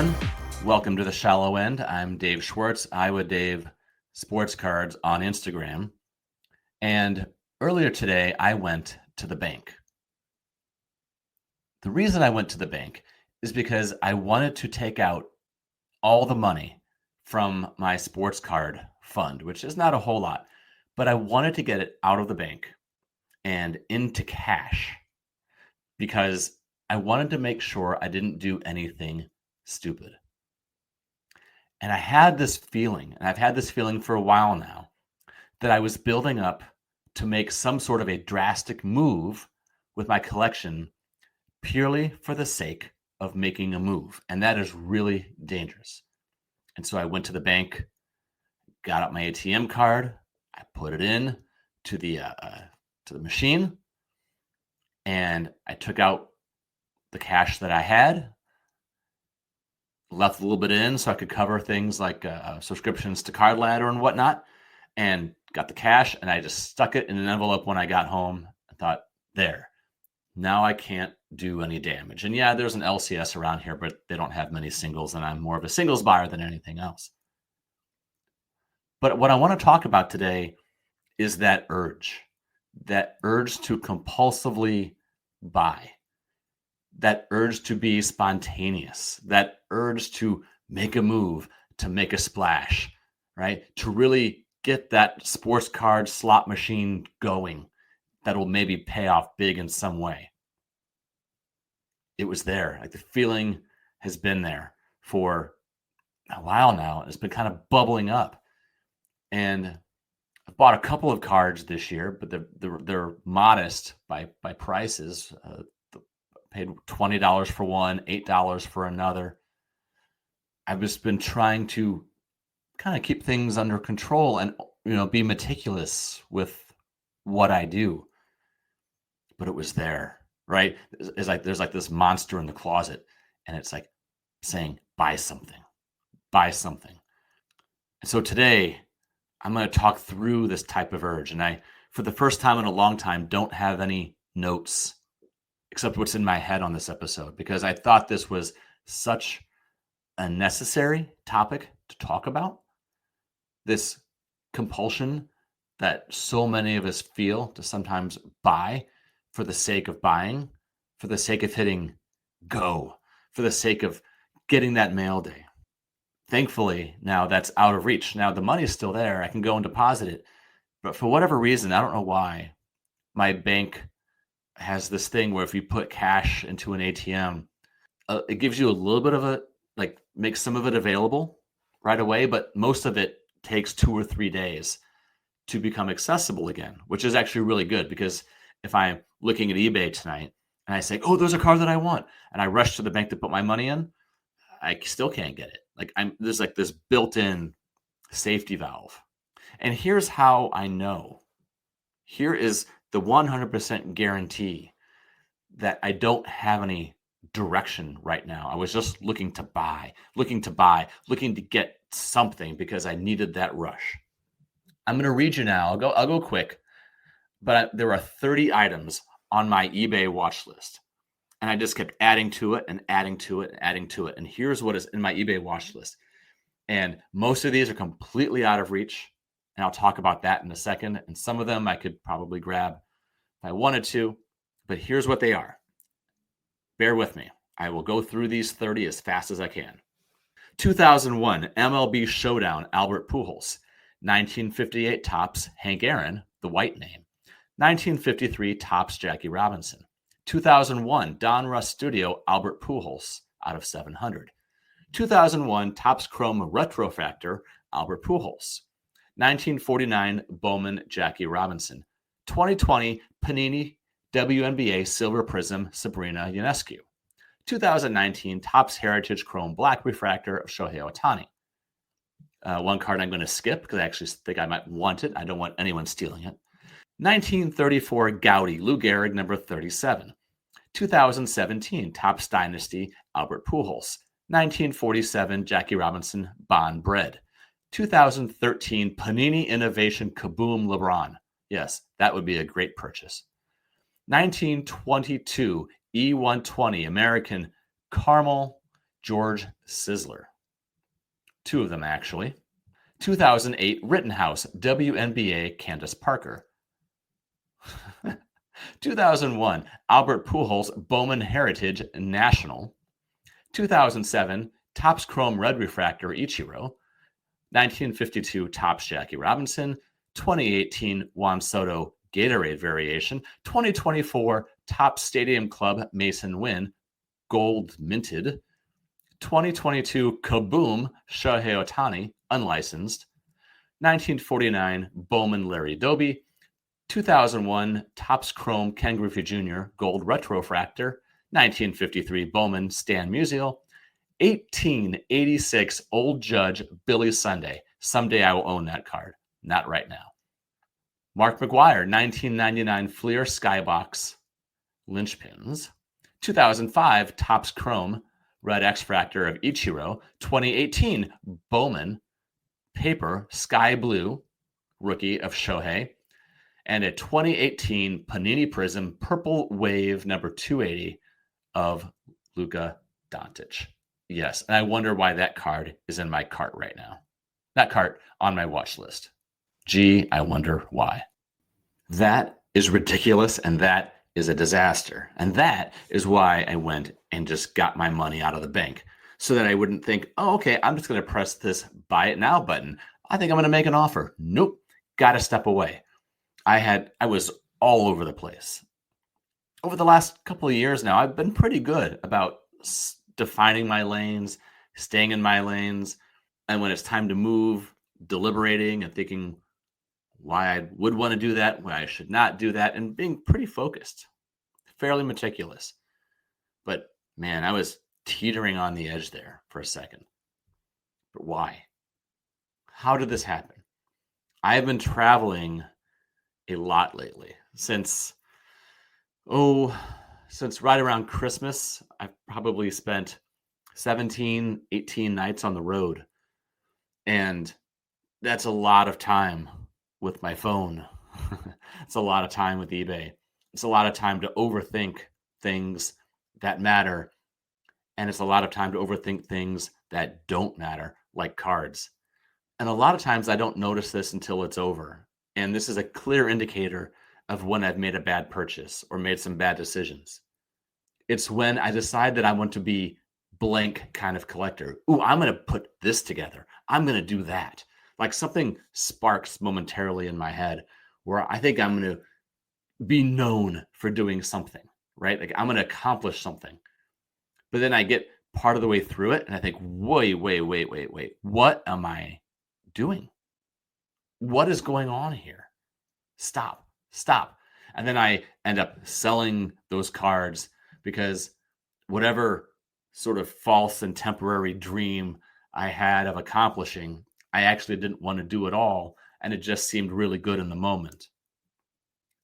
everyone. Welcome to the Shallow End. I'm Dave Schwartz, Iowa Dave Sports Cards on Instagram. And earlier today, I went to the bank. The reason I went to the bank is because I wanted to take out all the money from my sports card fund, which is not a whole lot, but I wanted to get it out of the bank and into cash because I wanted to make sure I didn't do anything stupid. And I had this feeling, and I've had this feeling for a while now, that I was building up to make some sort of a drastic move with my collection purely for the sake of making a move. And that is really dangerous. And so I went to the bank, got out my ATM card, I put it in to the machine, and I took out the cash that I had, left a little bit in so I could cover things like subscriptions to Card Ladder and whatnot, and got the cash, and I just stuck it in an envelope when I got home. I thought, there, now I can't do any damage. And yeah, there's an LCS around here, but they don't have many singles, and I'm more of a singles buyer than anything else. But what I want to talk about today is that urge to compulsively buy, that urge to be spontaneous, that urge to make a move, to make a splash, right? To really get that sports card slot machine going that will maybe pay off big in some way. It was there. Like the feeling has been there for a while now. And it's been kind of bubbling up. And I've bought a couple of cards this year, but they're modest by prices. Paid $20 for one, $8 for another. I've just been trying to kind of keep things under control and, be meticulous with what I do. But it was there, right? It's like there's like this monster in the closet, and it's like saying, buy something, buy something. And so today, I'm going to talk through this type of urge. And I, for the first time in a long time, don't have any notes except what's in my head on this episode, because I thought this was such a necessary topic to talk about. This compulsion that so many of us feel to sometimes buy for the sake of buying, for the sake of hitting go, for the sake of getting that mail day. Thankfully, now that's out of reach. Now the money is still there. I can go and deposit it. But for whatever reason, I don't know why, my bank has this thing where if you put cash into an ATM, it gives you a little bit of makes some of it available right away, but most of it takes 2 or 3 days to become accessible again, which is actually really good, because if I'm looking at eBay tonight and I say, oh, there's a card that I want, and I rush to the bank to put my money in, I still can't get it. There's like this built-in safety valve. And here's how I know. Here is the 100% guarantee that I don't have any direction right now. I was just looking to buy, looking to get something because I needed that rush. I'm going to read you now. I'll go quick, but there are 30 items on my eBay watch list, and I just kept adding to it and adding to it and adding to it. And here's what is in my eBay watch list. And most of these are completely out of reach, and I'll talk about that in a second. And some of them I could probably grab if I wanted to, but here's what they are. Bear with me. I will go through these 30 as fast as I can. 2001 MLB Showdown, Albert Pujols. 1958 Topps, Hank Aaron, the white name. 1953 Topps, Jackie Robinson. 2001 Donruss Studio, Albert Pujols, out of 700. 2001 Topps Chrome Retrofractor, Albert Pujols. 1949 Bowman, Jackie Robinson. 2020 Panini WNBA Silver Prism, Sabrina Ionescu. 2019 Topps Heritage Chrome Black Refractor of Shohei Ohtani. One card I'm going to skip because I actually think I might want it. I don't want anyone stealing it. 1934 Gaudy, Lou Gehrig, number 37. 2017 Topps Dynasty, Albert Pujols. 1947 Jackie Robinson, Bond Bread. 2013 Panini Innovation Kaboom LeBron. Yes, that would be a great purchase. 1922 E120 American Caramel George Sisler. 2 of them, actually. 2008 Rittenhouse, WNBA Candace Parker. 2001 Albert Pujols, Bowman Heritage National. 2007 Topps Chrome Red Refractor Ichiro. 1952 Topps Jackie Robinson. 2018 Juan Soto Gatorade Variation. 2024 Topps Stadium Club Mason Wynn Gold Minted. 2022 Kaboom Shohei Ohtani Unlicensed. 1949 Bowman Larry Doby. 2001 Topps Chrome Ken Griffey Jr. Gold Retrofractor. 1953 Bowman Stan Musial. 1886 Old Judge Billy Sunday. Someday I will own that card. Not right now. Mark McGwire, 1999 Fleer Skybox Linchpins. 2005 Topps Chrome Red X-Fractor of Ichiro. 2018 Bowman Paper Sky Blue Rookie of Shohei. And a 2018 Panini Prism Purple Wave number 280 of Luka Doncic. Yes, and I wonder why that card is in my cart right now. That cart on my watch list. Gee, I wonder why. That is ridiculous, and that is a disaster. And that is why I went and just got my money out of the bank so that I wouldn't think, oh, okay, I'm just going to press this buy it now button. I think I'm going to make an offer. Nope, got to step away. I was all over the place. Over the last couple of years now, I've been pretty good about defining my lanes, staying in my lanes, and when it's time to move, deliberating and thinking why I would want to do that, why I should not do that, and being pretty focused, fairly meticulous. But man, I was teetering on the edge there for a second. But why? How did this happen? I have been traveling a lot lately since right around Christmas. I've probably spent 17, 18 nights on the road. And that's a lot of time with my phone. It's a lot of time with eBay. It's a lot of time to overthink things that matter. And it's a lot of time to overthink things that don't matter, like cards. And a lot of times I don't notice this until it's over. And this is a clear indicator of when I've made a bad purchase or made some bad decisions. It's when I decide that I want to be blank kind of collector. Ooh, I'm going to put this together. I'm going to do that. Like something sparks momentarily in my head where I think I'm going to be known for doing something, right? Like I'm going to accomplish something. But then I get part of the way through it and I think, wait. What am I doing? What is going on here? Stop. And then I end up selling those cards because whatever sort of false and temporary dream I had of accomplishing, I actually didn't want to do at all. And it just seemed really good in the moment.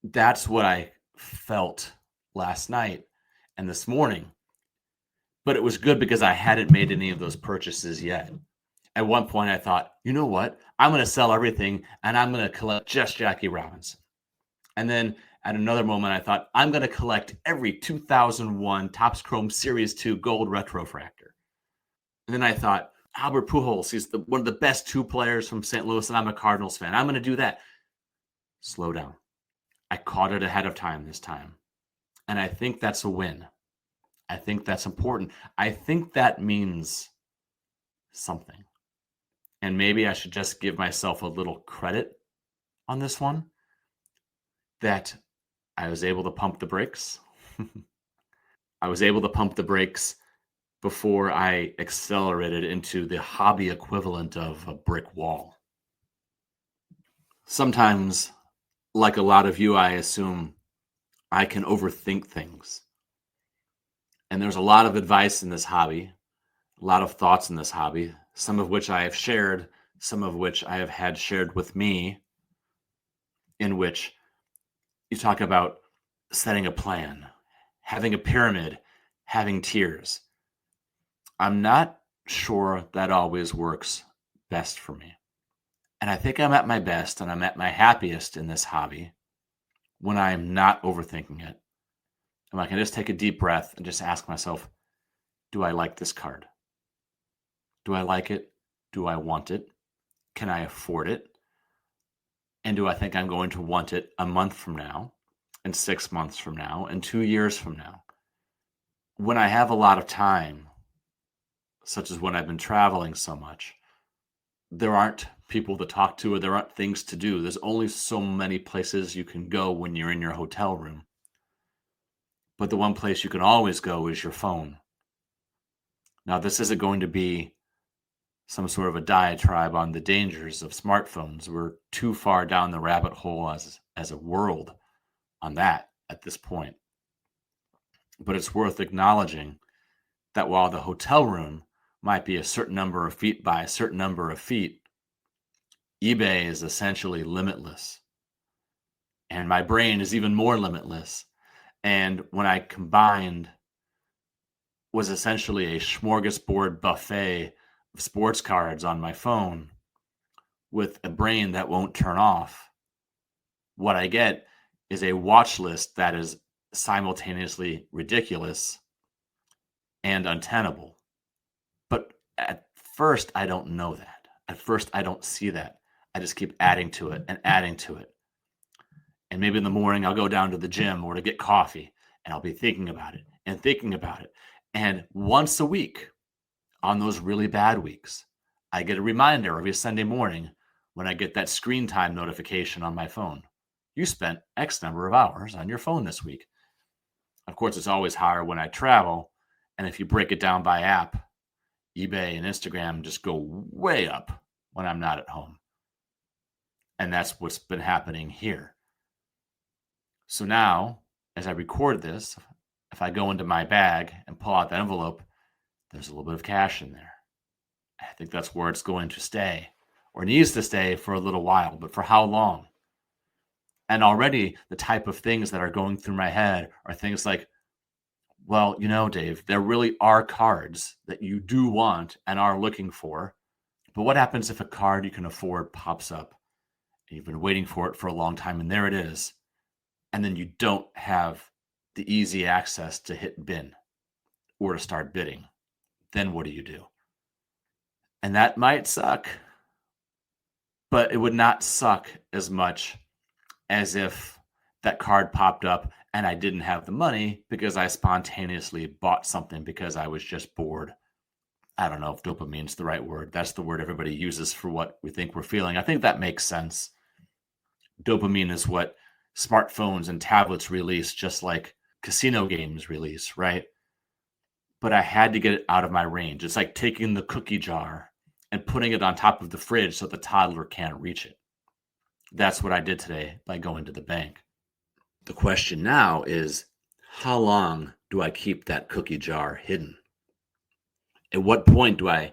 That's what I felt last night and this morning. But it was good because I hadn't made any of those purchases yet. At one point, I thought, you know what? I'm going to sell everything and I'm going to collect just Jackie Robinson. And then at another moment, I thought, I'm going to collect every 2001 Topps Chrome Series 2 Gold Retrofractor. And then I thought, Albert Pujols, he's one of the best 2 players from St. Louis, and I'm a Cardinals fan. I'm going to do that. Slow down. I caught it ahead of time this time. And I think that's a win. I think that's important. I think that means something. And maybe I should just give myself a little credit on this one, that I was able to pump the brakes. I was able to pump the brakes before I accelerated into the hobby equivalent of a brick wall. Sometimes, like a lot of you, I assume I can overthink things. And there's a lot of advice in this hobby, a lot of thoughts in this hobby, some of which I have shared, some of which I have had shared with me, in which you talk about setting a plan, having a pyramid, having tiers. I'm not sure that always works best for me. And I think I'm at my best and I'm at my happiest in this hobby when I'm not overthinking it. And I can just take a deep breath and just ask myself, do I like this card? Do I like it? Do I want it? Can I afford it? And do I think I'm going to want it a month from now, and 6 months from now, and 2 years from now? When I have a lot of time, such as when I've been traveling so much, there aren't people to talk to or there aren't things to do. There's only so many places you can go when you're in your hotel room. But the one place you can always go is your phone. Now, this isn't going to be some sort of a diatribe on the dangers of smartphones. We're too far down the rabbit hole as a world on that at this point. But it's worth acknowledging that while the hotel room might be a certain number of feet by a certain number of feet, eBay is essentially limitless. And my brain is even more limitless. And when I combined was essentially a smorgasbord buffet of sports cards on my phone with a brain that won't turn off, what I get is a watch list that is simultaneously ridiculous and untenable. But at first, I don't know that. At first, I don't see that. I just keep adding to it and adding to it. And maybe in the morning, I'll go down to the gym or to get coffee, and I'll be thinking about it and thinking about it. And once a week, on those really bad weeks, I get a reminder every Sunday morning when I get that screen time notification on my phone. You spent X number of hours on your phone this week. Of course, it's always higher when I travel. And if you break it down by app, eBay and Instagram just go way up when I'm not at home. And that's what's been happening here. So now, as I record this, if I go into my bag and pull out the envelope, there's a little bit of cash in there. I think that's where it's going to stay, or needs to stay for a little while, but for how long? And already the type of things that are going through my head are things like, well, Dave, there really are cards that you do want and are looking for. But what happens if a card you can afford pops up and you've been waiting for it for a long time and there it is, and then you don't have the easy access to hit bin or to start bidding? Then what do you do? And that might suck, but it would not suck as much as if that card popped up and I didn't have the money because I spontaneously bought something because I was just bored. I don't know if dopamine's the right word. That's the word everybody uses for what we think we're feeling. I think that makes sense. Dopamine is what smartphones and tablets release, just like casino games release, right? But I had to get it out of my range. It's like taking the cookie jar and putting it on top of the fridge so the toddler can't reach it. That's what I did today by going to the bank. The question now is, how long do I keep that cookie jar hidden? At what point do I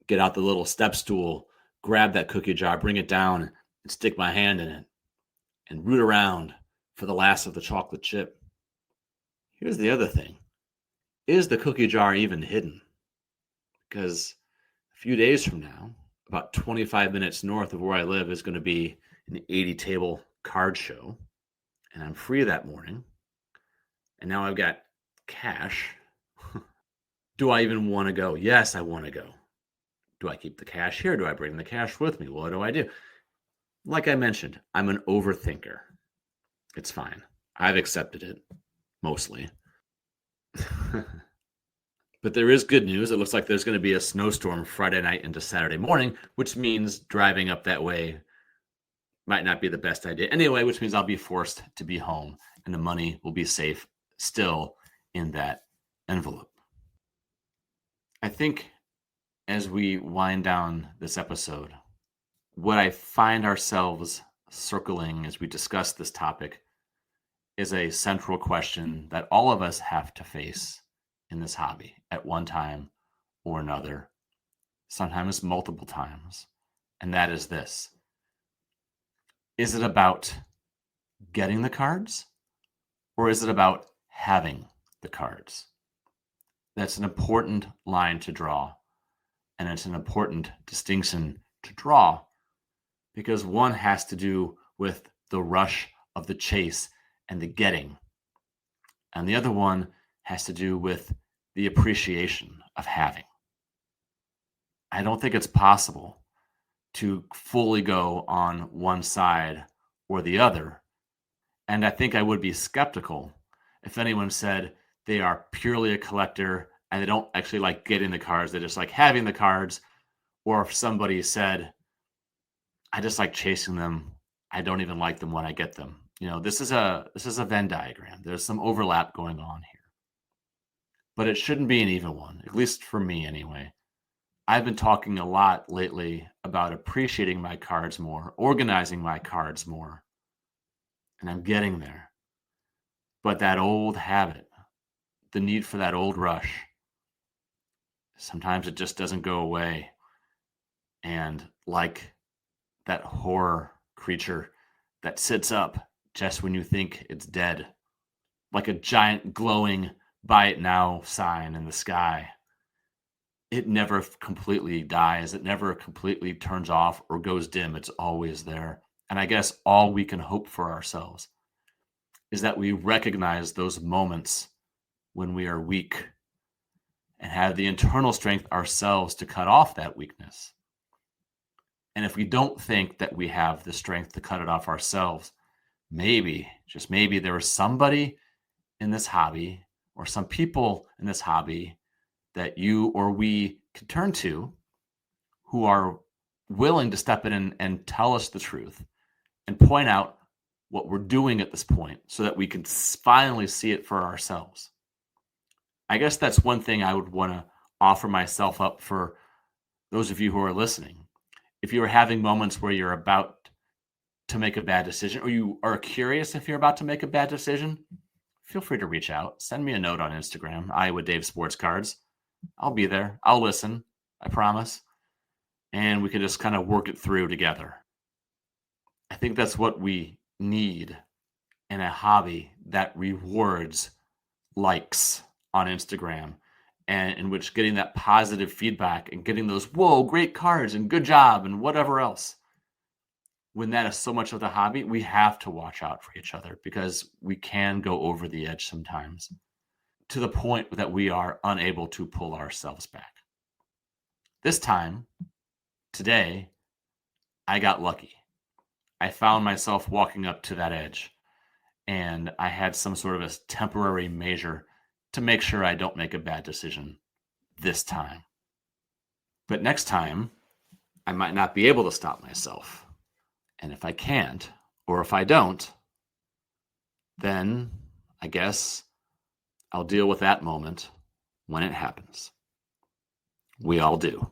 get out the little step stool, grab that cookie jar, bring it down, and stick my hand in it and root around for the last of the chocolate chip? Here's the other thing. Is the cookie jar even hidden? Because a few days from now, about 25 minutes north of where I live, is going to be an 80-table card show. And I'm free that morning. And now I've got cash. Do I even want to go? Yes, I want to go. Do I keep the cash here? Do I bring the cash with me? What do I do? Like I mentioned, I'm an overthinker. It's fine. I've accepted it, mostly. But there is good news. It looks like there's going to be a snowstorm Friday night into Saturday morning, which means driving up that way might not be the best idea. Anyway, which means I'll be forced to be home and the money will be safe still in that envelope. I think as we wind down this episode, what I find ourselves circling as we discuss this topic is a central question that all of us have to face in this hobby at one time or another, sometimes multiple times. And that is this. Is it about getting the cards, or is it about having the cards? That's an important line to draw, and it's an important distinction to draw, because one has to do with the rush of the chase and the getting, and the other one has to do with the appreciation of having. I don't think it's possible to fully go on one side or the other. And I think I would be skeptical if anyone said they are purely a collector and they don't actually like getting the cards. They just like having the cards. Or if somebody said, I just like chasing them. I don't even like them when I get them. This is a Venn diagram. There's some overlap going on here. But it shouldn't be an even one, at least for me anyway. I've been talking a lot lately about appreciating my cards more, organizing my cards more, and I'm getting there. But that old habit, the need for that old rush, sometimes it just doesn't go away. And like that horror creature that sits up just when you think it's dead, like a giant glowing buy it now sign in the sky. It never completely dies. It never completely turns off or goes dim. It's always there. And I guess all we can hope for ourselves is that we recognize those moments when we are weak and have the internal strength ourselves to cut off that weakness. And if we don't think that we have the strength to cut it off ourselves, maybe, just maybe, there is somebody in this hobby or some people in this hobby that you or we can turn to who are willing to step in and tell us the truth and point out what we're doing at this point so that we can finally see it for ourselves. I guess that's one thing I would want to offer myself up for those of you who are listening. If you are having moments where you're about to make a bad decision, or you are curious if you're about to make a bad decision, feel free to reach out. Send me a note on Instagram, Iowa Dave Sports Cards. I'll be there. I'll listen. I promise. And we can just kind of work it through together. I think that's what we need in a hobby that rewards likes on Instagram, and in which getting that positive feedback and getting those, whoa, great cards and good job and whatever else. When that is so much of the hobby, we have to watch out for each other because we can go over the edge sometimes to the point that we are unable to pull ourselves back. This time, today, I got lucky. I found myself walking up to that edge, and I had some sort of a temporary measure to make sure I don't make a bad decision this time. But next time, I might not be able to stop myself. And if I can't, or if I don't, then I guess I'll deal with that moment when it happens. We all do.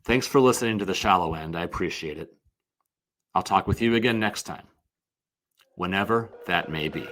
Thanks for listening to The Shallow End. I appreciate it. I'll talk with you again next time, whenever that may be.